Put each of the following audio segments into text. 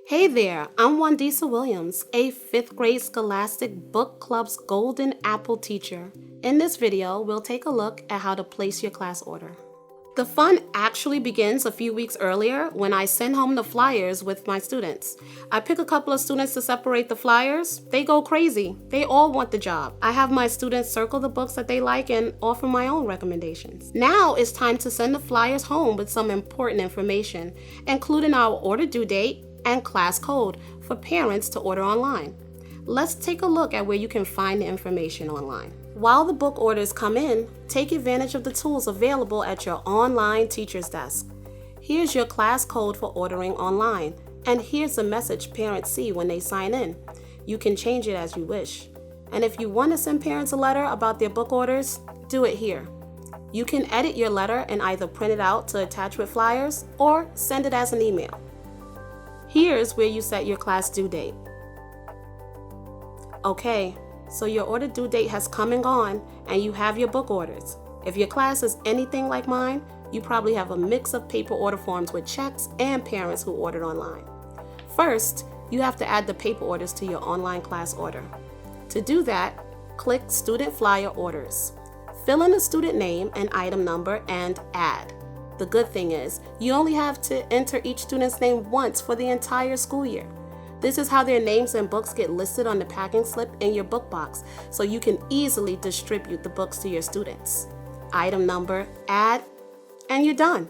Hey there, I'm Wandiza Williams, a 5th grade Scholastic Book Clubs Golden Apple teacher. In this video, we'll take a look at how to place your class order. The fun actually begins a few weeks earlier when I send home the flyers with my students. I pick a couple of students to separate the flyers. They go crazy. They all want the job. I have my students circle the books that they like and offer my own recommendations. Now it's time to send the flyers home with some important information, including our order due date and class code for parents to order online. Let's take a look at where you can find the information online. While the book orders come in, take advantage of the tools available at your online teacher's desk. Here's your class code for ordering online, and here's the message parents see when they sign in. You can change it as you wish. And if you want to send parents a letter about their book orders, do it here. You can edit your letter and either print it out to attach with flyers or send it as an email. Here's where you set your class due date. Okay, so your order due date has come and gone, and you have your book orders. If your class is anything like mine, you probably have a mix of paper order forms with checks and parents who ordered online. First, you have to add the paper orders to your online class order. To do that, click Student Flyer Orders. Fill in the student name and item number and add. The good thing is, you only have to enter each student's name once for the entire school year. This is how their names and books get listed on the packing slip in your book box, so you can easily distribute the books to your students. Item number, add, and you're done.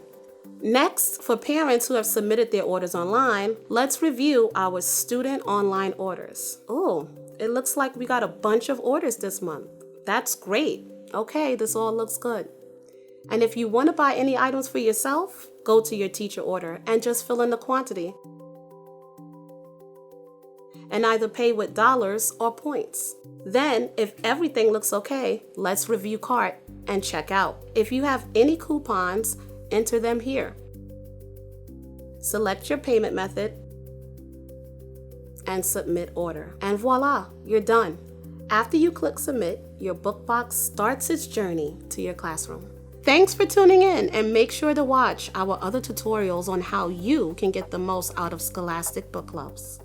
Next, for parents who have submitted their orders online, let's review our student online orders. Oh, it looks like we got a bunch of orders this month. That's great. Okay, this all looks good. And if you want to buy any items for yourself, go to your teacher order and just fill in the quantity. And either pay with dollars or points. Then, if everything looks okay, let's review cart and check out. If you have any coupons, enter them here. Select your payment method and submit order. And voila, you're done. After you click submit, your book box starts its journey to your classroom. Thanks for tuning in, and make sure to watch our other tutorials on how you can get the most out of Scholastic Book Clubs.